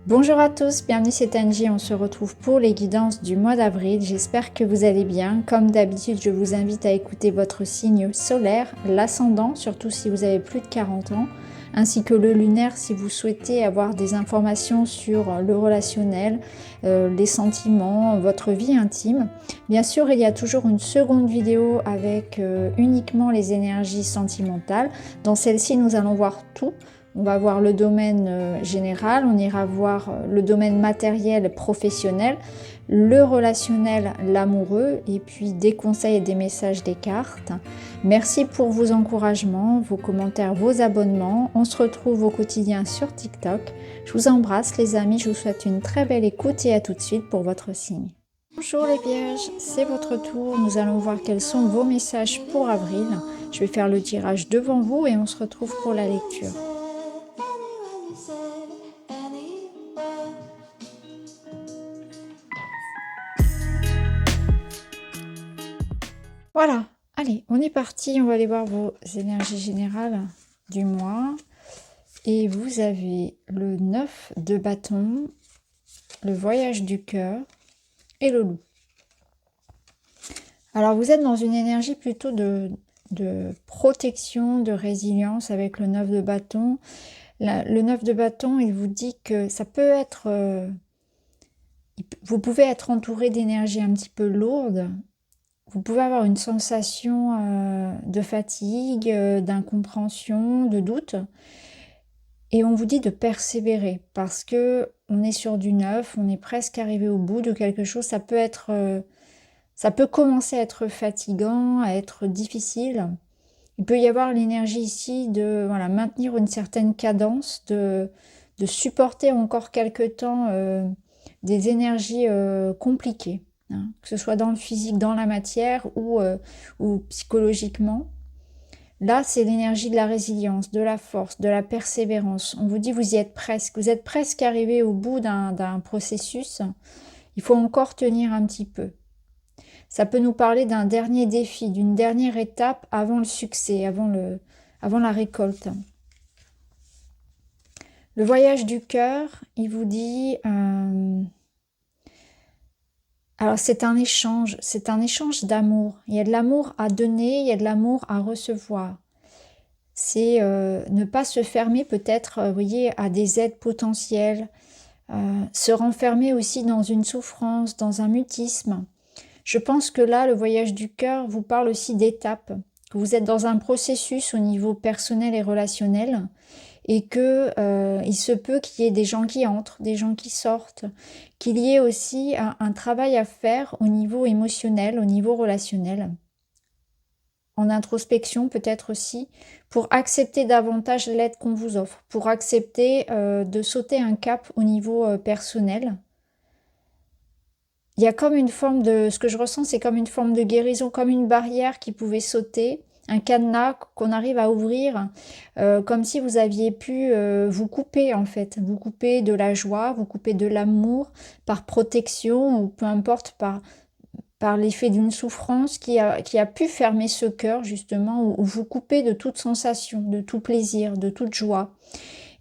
Bonjour à tous, bienvenue c'est Angie, on se retrouve pour les guidances du mois d'avril. J'espère que vous allez bien. Comme d'habitude, je vous invite à écouter votre signe solaire, l'ascendant, surtout si vous avez plus de 40 ans, ainsi que le lunaire si vous souhaitez avoir des informations sur le relationnel, les sentiments, votre vie intime. Bien sûr, il y a toujours une seconde vidéo avec uniquement les énergies sentimentales. Dans celle-ci, nous allons voir tout. On va voir le domaine général, on ira voir le domaine matériel, professionnel, le relationnel, l'amoureux, et puis des conseils et des messages des cartes. Merci pour vos encouragements, vos commentaires, vos abonnements. On se retrouve au quotidien sur TikTok. Je vous embrasse les amis, je vous souhaite une très belle écoute et à tout de suite pour votre signe. Bonjour les vierges, c'est votre tour. Nous allons voir quels sont vos messages pour avril. Je vais faire le tirage devant vous et on se retrouve pour la lecture. Voilà, allez, on est parti, on va aller voir vos énergies générales du mois. Et vous avez le 9 de bâton, le voyage du cœur et le loup. Alors vous êtes dans une énergie plutôt de protection, de résilience avec le 9 de bâton. Le 9 de bâton, il vous dit que ça peut être... vous pouvez être entouré d'énergie un petit peu lourde. Vous pouvez avoir une sensation de fatigue, d'incompréhension, de doute. Et on vous dit de persévérer parce que on est sur du neuf, on est presque arrivé au bout de quelque chose. Ça peut commencer à être fatigant, à être difficile. Il peut y avoir l'énergie ici de maintenir une certaine cadence, de supporter encore quelque temps des énergies compliquées. Que ce soit dans le physique, dans la matière ou psychologiquement. Là, c'est l'énergie de la résilience, de la force, de la persévérance. On vous dit, vous y êtes presque. Vous êtes presque arrivé au bout d'un processus. Il faut encore tenir un petit peu. Ça peut nous parler d'un dernier défi, d'une dernière étape avant le succès, avant la récolte. Le voyage du cœur, il vous dit... Alors c'est un échange d'amour. Il y a de l'amour à donner, il y a de l'amour à recevoir. C'est ne pas se fermer peut-être, vous voyez, à des aides potentielles, se renfermer aussi dans une souffrance, dans un mutisme. Je pense que là, le voyage du cœur vous parle aussi d'étapes, que vous êtes dans un processus au niveau personnel et relationnel, et que il se peut qu'il y ait des gens qui entrent, des gens qui sortent, qu'il y ait aussi un travail à faire au niveau émotionnel, au niveau relationnel, en introspection peut-être aussi, pour accepter davantage l'aide qu'on vous offre, pour accepter de sauter un cap au niveau personnel. Il y a comme une forme de... Ce que je ressens, c'est comme une forme de guérison, comme une barrière qui pouvait sauter, un cadenas qu'on arrive à ouvrir, comme si vous aviez pu vous couper en fait, vous couper de la joie, vous couper de l'amour, par protection ou peu importe, par l'effet d'une souffrance qui a pu fermer ce cœur justement, ou vous couper de toute sensation, de tout plaisir, de toute joie.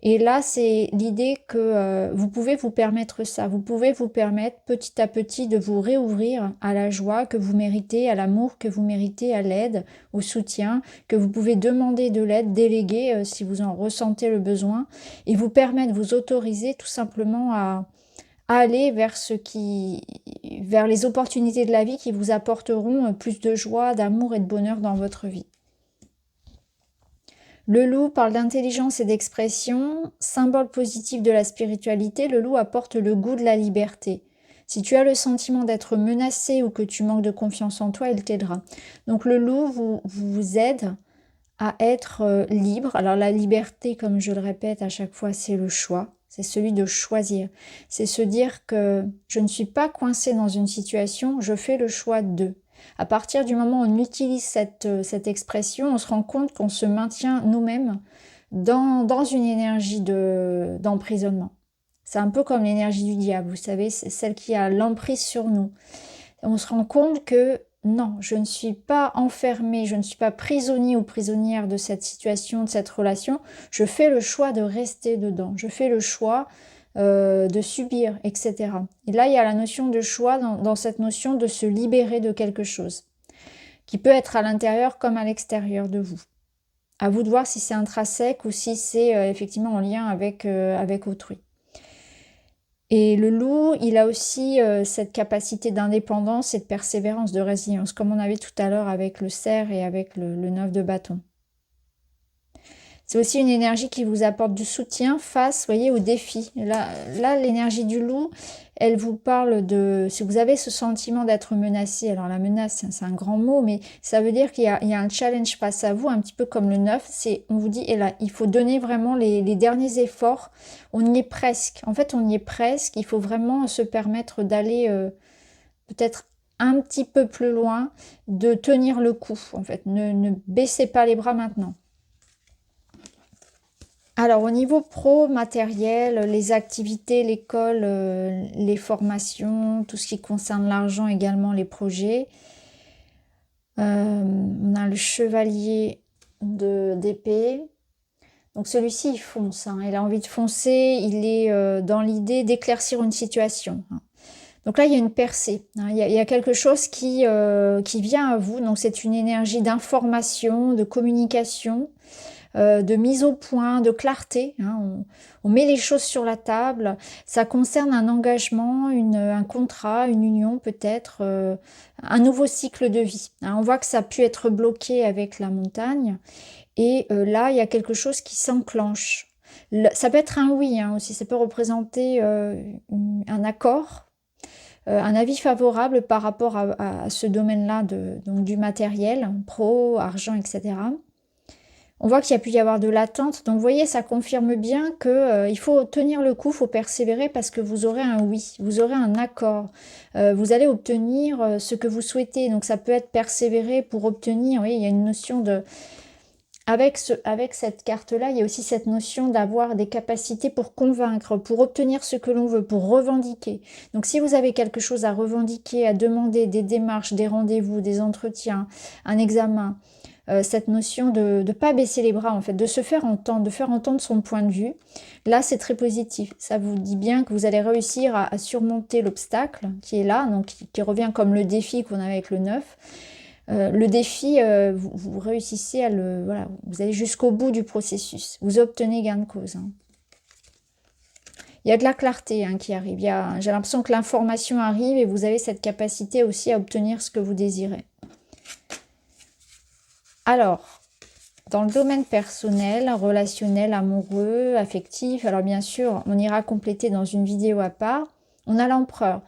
Et là, c'est l'idée que vous pouvez vous permettre ça. Vous pouvez vous permettre petit à petit de vous réouvrir à la joie que vous méritez, à l'amour que vous méritez, à l'aide, au soutien, que vous pouvez demander de l'aide, déléguer si vous en ressentez le besoin, et vous permettre, vous autoriser tout simplement à aller vers les opportunités de la vie qui vous apporteront plus de joie, d'amour et de bonheur dans votre vie. Le loup parle d'intelligence et d'expression, symbole positif de la spiritualité. Le loup apporte le goût de la liberté. Si tu as le sentiment d'être menacé ou que tu manques de confiance en toi, il t'aidera. Donc le loup vous aide à être libre. Alors la liberté, comme je le répète à chaque fois, c'est le choix. C'est celui de choisir. C'est se dire que je ne suis pas coincé dans une situation, je fais le choix de. À partir du moment où on utilise cette expression, on se rend compte qu'on se maintient nous-mêmes dans une énergie d'emprisonnement. C'est un peu comme l'énergie du diable, vous savez, c'est celle qui a l'emprise sur nous. On se rend compte que non, je ne suis pas enfermée, je ne suis pas prisonnier ou prisonnière de cette situation, de cette relation. Je fais le choix de rester dedans. Je fais le choix de subir, etc. Et là, il y a la notion de choix dans cette notion de se libérer de quelque chose, qui peut être à l'intérieur comme à l'extérieur de vous. À vous de voir si c'est intrinsèque ou si c'est effectivement en lien avec autrui. Et le loup, il a aussi cette capacité d'indépendance et de persévérance, de résilience, comme on avait tout à l'heure avec le cerf et avec le 9 de bâton. C'est aussi une énergie qui vous apporte du soutien face, vous voyez, aux défis. Là l'énergie du loup, elle vous parle de... Si vous avez ce sentiment d'être menacé, alors la menace, c'est un grand mot, mais ça veut dire qu'il y a un challenge face à vous, un petit peu comme le 9. On vous dit, et là, il faut donner vraiment les derniers efforts. On y est presque. En fait, on y est presque. Il faut vraiment se permettre d'aller peut-être un petit peu plus loin, de tenir le coup, en fait. Ne baissez pas les bras maintenant. Alors au niveau pro, matériel, les activités, l'école, les formations, tout ce qui concerne l'argent également, les projets. On a le chevalier d'épée. Donc celui-ci, il fonce, hein. Il a envie de foncer, il est dans l'idée d'éclaircir une situation, hein. Donc là, il y a une percée, hein. Il y a quelque chose qui vient à vous. Donc c'est une énergie d'information, de communication, de mise au point, de clarté, hein. On met les choses sur la table. Ça concerne un engagement, un contrat, une union peut-être, un nouveau cycle de vie, hein. On voit que ça a pu être bloqué avec la montagne. Et là, il y a quelque chose qui s'enclenche. Ça peut être un oui, hein, aussi. Ça peut représenter un accord, un avis favorable par rapport à ce domaine-là, donc du matériel, pro, argent, etc. On voit qu'il y a pu y avoir de l'attente. Donc, vous voyez, ça confirme bien qu'il faut tenir le coup, il faut persévérer parce que vous aurez un oui, vous aurez un accord. Vous allez obtenir ce que vous souhaitez. Donc, ça peut être persévérer pour obtenir. Oui, il y a une notion de... Avec cette carte-là, il y a aussi cette notion d'avoir des capacités pour convaincre, pour obtenir ce que l'on veut, pour revendiquer. Donc, si vous avez quelque chose à revendiquer, à demander, des démarches, des rendez-vous, des entretiens, un examen, cette notion de ne pas baisser les bras, en fait, de se faire entendre, de faire entendre son point de vue. Là, c'est très positif. Ça vous dit bien que vous allez réussir à surmonter l'obstacle qui est là, donc qui revient comme le défi qu'on avait avec le 9. Le défi, vous réussissez à le... Voilà, vous allez jusqu'au bout du processus. Vous obtenez gain de cause, hein. Il y a de la clarté, hein, qui arrive. J'ai l'impression que l'information arrive et vous avez cette capacité aussi à obtenir ce que vous désirez. Alors, dans le domaine personnel, relationnel, amoureux, affectif, alors bien sûr, on ira compléter dans une vidéo à part. On a l'empereur,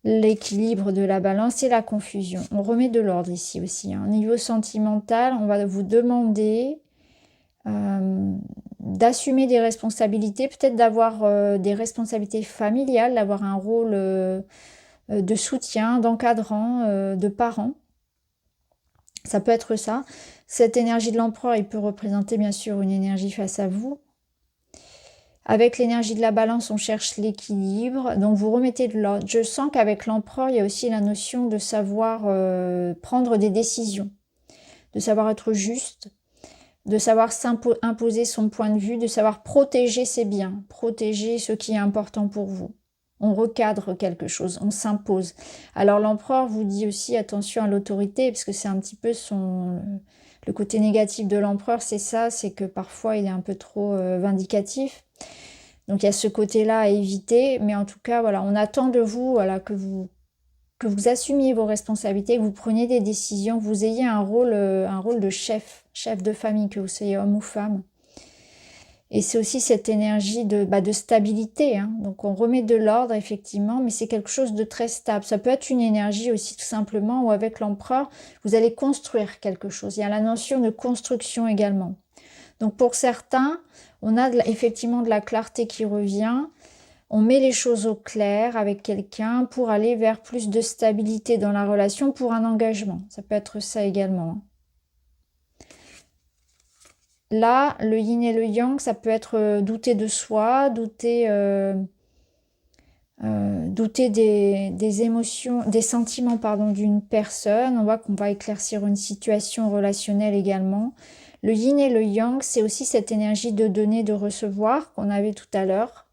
l'équilibre de la balance et la confusion. On remet de l'ordre ici aussi, hein. Au niveau sentimental, on va vous demander d'assumer des responsabilités, peut-être d'avoir des responsabilités familiales, d'avoir un rôle de soutien, d'encadrant, de parent. Ça peut être ça. Cette énergie de l'empereur, il peut représenter bien sûr une énergie face à vous. Avec l'énergie de la balance, on cherche l'équilibre. Donc, vous remettez de l'ordre. Je sens qu'avec l'empereur, il y a aussi la notion de savoir prendre des décisions, de savoir être juste, de savoir imposer son point de vue, de savoir protéger ses biens, protéger ce qui est important pour vous. On recadre quelque chose, on s'impose. Alors, l'empereur vous dit aussi attention à l'autorité, parce que c'est un petit peu le côté négatif de l'empereur, c'est ça, c'est que parfois il est un peu trop vindicatif. Donc il y a ce côté-là à éviter, mais en tout cas, voilà, on attend de vous, voilà, que vous assumiez vos responsabilités, que vous preniez des décisions, que vous ayez un rôle de chef de famille, que vous soyez homme ou femme. Et c'est aussi cette énergie de stabilité, hein. Donc on remet de l'ordre, effectivement, mais c'est quelque chose de très stable. Ça peut être une énergie aussi, tout simplement, où avec l'empereur, vous allez construire quelque chose. Il y a la notion de construction également. Donc pour certains, on a effectivement de la clarté qui revient. On met les choses au clair avec quelqu'un pour aller vers plus de stabilité dans la relation, pour un engagement. Ça peut être ça également, hein. Là, le yin et le yang, ça peut être douter de soi, douter des émotions, des sentiments, pardon, d'une personne. On voit qu'on va éclaircir une situation relationnelle également. Le yin et le yang, c'est aussi cette énergie de donner, de recevoir qu'on avait tout à l'heure.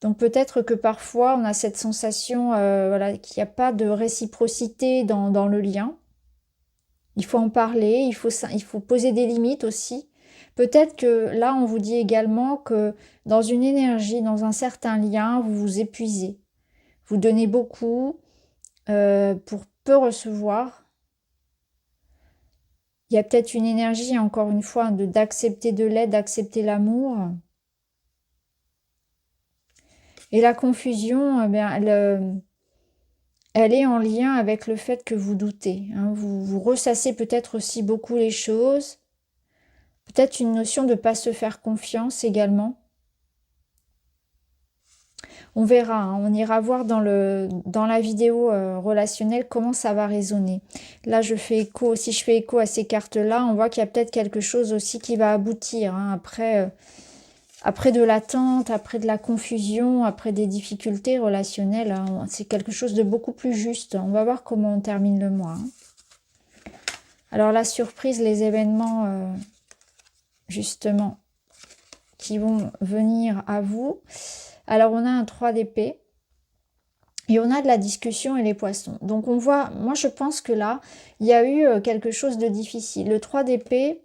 Donc peut-être que parfois on a cette sensation voilà, qu'il n'y a pas de réciprocité dans le lien. Il faut en parler, il faut poser des limites aussi. Peut-être que là, on vous dit également que dans une énergie, dans un certain lien, vous vous épuisez. Vous donnez beaucoup pour peu recevoir. Il y a peut-être une énergie, encore une fois, d'accepter de l'aide, d'accepter l'amour. Et la confusion, eh bien, elle est en lien avec le fait que vous doutez. Hein. Vous ressassez peut-être aussi beaucoup les choses. Peut-être une notion de ne pas se faire confiance également. On verra, hein, on ira voir dans la vidéo relationnelle comment ça va résonner. Là, si je fais écho à ces cartes-là, on voit qu'il y a peut-être quelque chose aussi qui va aboutir. Hein, après de l'attente, après de la confusion, après des difficultés relationnelles, hein, c'est quelque chose de beaucoup plus juste. On va voir comment on termine le mois. Hein. Alors la surprise, les événements, justement, qui vont venir à vous. Alors, on a un 3 d'épée et on a de la discussion et les poissons. Donc, on voit, moi, je pense que là, il y a eu quelque chose de difficile. Le 3 d'épée,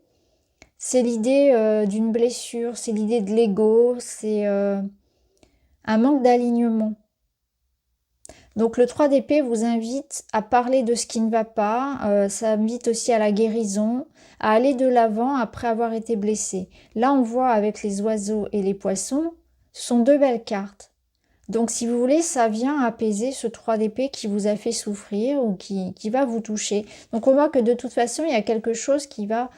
c'est l'idée d'une blessure, c'est l'idée de l'ego, c'est un manque d'alignement. Donc, le 3 d'épée vous invite à parler de ce qui ne va pas. Ça invite aussi à la guérison, à aller de l'avant après avoir été blessé. Là, on voit avec les oiseaux et les poissons, ce sont deux belles cartes. Donc, si vous voulez, ça vient apaiser ce 3 d'épée qui vous a fait souffrir ou qui va vous toucher. Donc, on voit que de toute façon, il y a quelque chose qui va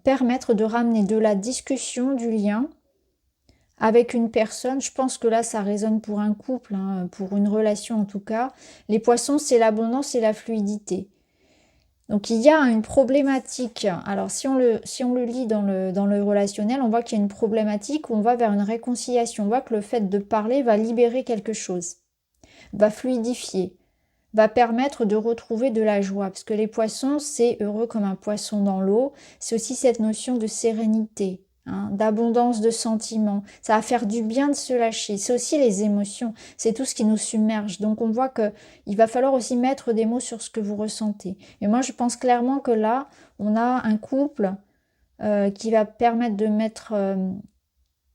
permettre de ramener de la discussion, du lien avec une personne. Je pense que là, ça résonne pour un couple, hein, pour une relation en tout cas. Les poissons, c'est l'abondance et la fluidité. Donc il y a une problématique. Alors si on le lit dans le relationnel, on voit qu'il y a une problématique où on va vers une réconciliation. On voit que le fait de parler va libérer quelque chose, va fluidifier, va permettre de retrouver de la joie. Parce que les poissons, c'est heureux comme un poisson dans l'eau. C'est aussi cette notion de sérénité, hein, d'abondance de sentiments. Ça va faire du bien de se lâcher. C'est aussi les émotions. C'est tout ce qui nous submerge. Donc on voit qu'il va falloir aussi mettre des mots sur ce que vous ressentez. Et moi, je pense clairement que là, on a un couple qui va permettre de mettre...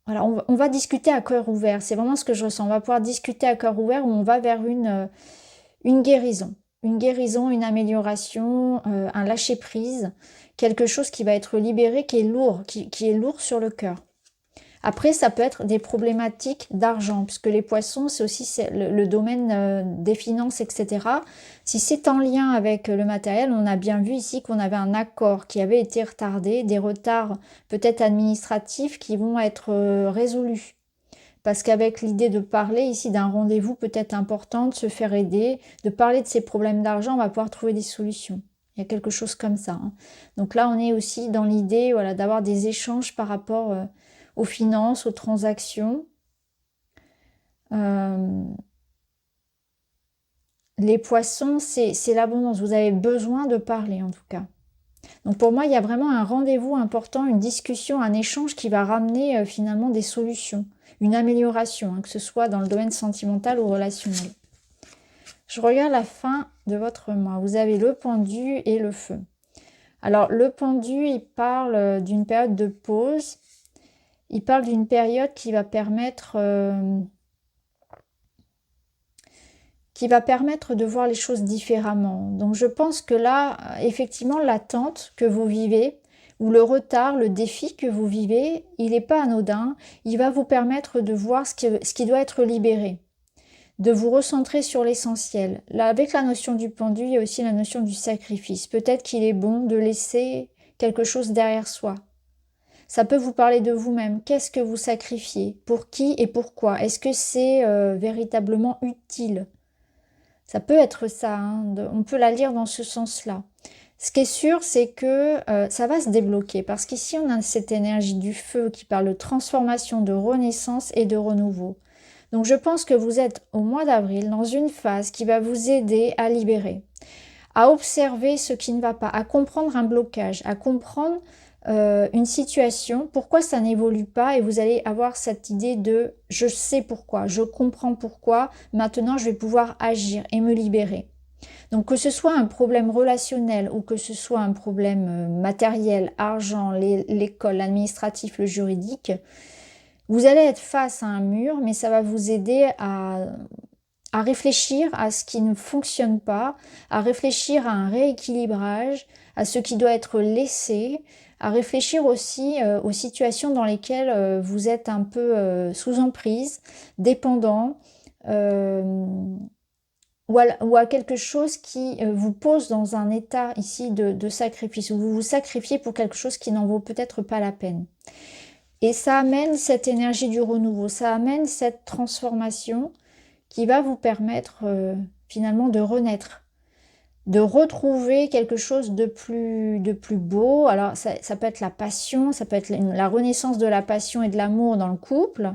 voilà, on va discuter à cœur ouvert. C'est vraiment ce que je ressens. On va pouvoir discuter à cœur ouvert où on va vers une guérison, une amélioration, un lâcher-prise, quelque chose qui va être libéré, qui est lourd, qui est lourd sur le cœur. Après, ça peut être des problématiques d'argent, puisque les poissons, c'est aussi le domaine des finances, etc. Si c'est en lien avec le matériel, on a bien vu ici qu'on avait un accord qui avait été retardé, des retards peut-être administratifs qui vont être résolus. Parce qu'avec l'idée de parler ici d'un rendez-vous peut-être important, de se faire aider, de parler de ses problèmes d'argent, on va pouvoir trouver des solutions. Il y a quelque chose comme ça. Hein. Donc là, on est aussi dans l'idée voilà, d'avoir des échanges par rapport aux finances, aux transactions. Les poissons, c'est l'abondance. Vous avez besoin de parler en tout cas. Donc pour moi, il y a vraiment un rendez-vous important, une discussion, un échange qui va ramener finalement des solutions, une amélioration, hein, que ce soit dans le domaine sentimental ou relationnel. Je regarde la fin de votre mois. Vous avez le pendu et le feu. Alors le pendu, il parle d'une période de pause. Il parle d'une période qui va permettre de voir les choses différemment. Donc je pense que là, effectivement, l'attente que vous vivez, ou le retard, le défi que vous vivez, il n'est pas anodin. Il va vous permettre de voir ce qui doit être libéré, de vous recentrer sur l'essentiel. Là, avec la notion du pendu, il y a aussi la notion du sacrifice. Peut-être qu'il est bon de laisser quelque chose derrière soi. Ça peut vous parler de vous-même. Qu'est-ce que vous sacrifiez? Pour qui et pourquoi? Est-ce que c'est véritablement utile? Ça peut être ça, hein, on peut la lire dans ce sens-là. Ce qui est sûr, c'est que ça va se débloquer parce qu'ici, on a cette énergie du feu qui parle de transformation, de renaissance et de renouveau. Donc, je pense que vous êtes au mois d'avril dans une phase qui va vous aider à libérer, à observer ce qui ne va pas, à comprendre un blocage, à comprendre une situation, pourquoi ça n'évolue pas, et vous allez avoir cette idée de je sais pourquoi, je comprends pourquoi, maintenant je vais pouvoir agir et me libérer. Donc que ce soit un problème relationnel ou que ce soit un problème matériel, argent, l'école, l'administratif, le juridique, vous allez être face à un mur, mais ça va vous aider à réfléchir à ce qui ne fonctionne pas, à réfléchir à un rééquilibrage, à ce qui doit être laissé, à réfléchir aussi aux situations dans lesquelles vous êtes un peu sous emprise, dépendant, ou à quelque chose qui vous pose dans un état ici de sacrifice, où vous vous sacrifiez pour quelque chose qui n'en vaut peut-être pas la peine. Et ça amène cette énergie du renouveau, ça amène cette transformation qui va vous permettre finalement de renaître, de retrouver quelque chose de plus beau. Alors ça peut être la passion, ça peut être la renaissance de la passion et de l'amour dans le couple,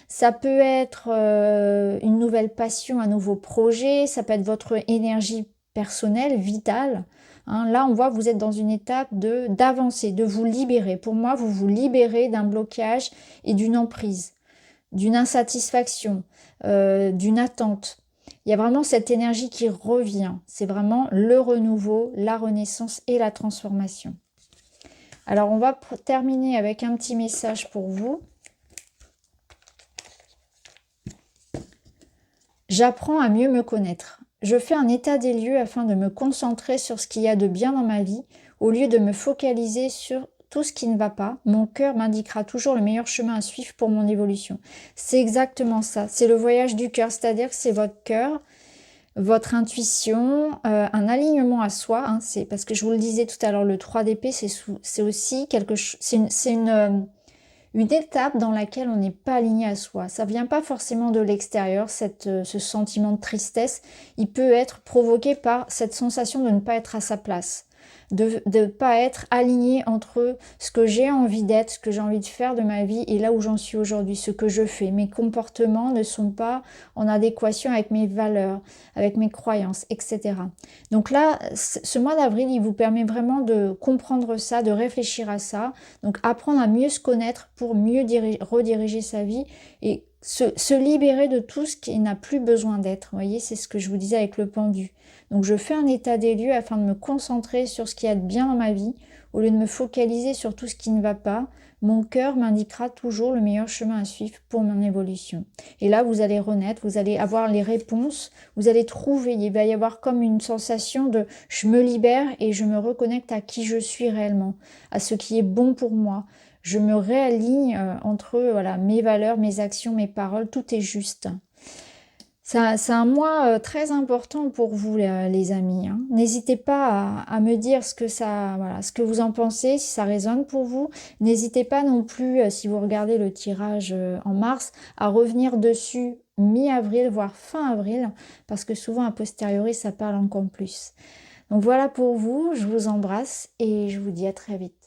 ça peut être une nouvelle passion, un nouveau projet, ça peut être votre énergie personnelle, vitale. Hein, là, on voit que vous êtes dans une étape d'avancer, de vous libérer. Pour moi, vous vous libérez d'un blocage et d'une emprise, d'une insatisfaction, d'une attente. Il y a vraiment cette énergie qui revient. C'est vraiment le renouveau, la renaissance et la transformation. Alors, on va terminer avec un petit message pour vous. J'apprends à mieux me connaître. Je fais un état des lieux afin de me concentrer sur ce qu'il y a de bien dans ma vie, au lieu de me focaliser sur tout ce qui ne va pas. Mon cœur m'indiquera toujours le meilleur chemin à suivre pour mon évolution. C'est exactement ça. C'est le voyage du cœur, c'est-à-dire que c'est votre cœur, votre intuition, un alignement à soi. Hein, c'est parce que je vous le disais tout à l'heure, le 3 d'épée, c'est aussi quelque chose. C'est une étape dans laquelle on n'est pas aligné à soi. Ça vient pas forcément de l'extérieur, ce sentiment de tristesse. Il peut être provoqué par cette sensation de ne pas être à sa place, de ne pas être aligné entre ce que j'ai envie d'être, ce que j'ai envie de faire de ma vie et là où j'en suis aujourd'hui, ce que je fais. Mes comportements ne sont pas en adéquation avec mes valeurs, avec mes croyances, etc. Donc là, ce mois d'avril, il vous permet vraiment de comprendre ça, de réfléchir à ça, donc apprendre à mieux se connaître pour mieux rediriger sa vie et se libérer de tout ce qui n'a plus besoin d'être. Vous voyez, c'est ce que je vous disais avec le pendu. Donc je fais un état des lieux afin de me concentrer sur ce qui a de bien dans ma vie, au lieu de me focaliser sur tout ce qui ne va pas. Mon cœur m'indiquera toujours le meilleur chemin à suivre pour mon évolution. Et là, vous allez renaître, vous allez avoir les réponses, vous allez trouver, il va y avoir comme une sensation de je me libère et je me reconnecte à qui je suis réellement, à ce qui est bon pour moi. Je me réaligne entre voilà, mes valeurs, mes actions, mes paroles, tout est juste. C'est un mois très important pour vous, les amis. Hein. N'hésitez pas à me dire ce que vous en pensez, si ça résonne pour vous. N'hésitez pas non plus, si vous regardez le tirage en mars, à revenir dessus mi-avril, voire fin avril, parce que souvent, a posteriori, ça parle encore plus. Donc voilà pour vous, je vous embrasse et je vous dis à très vite.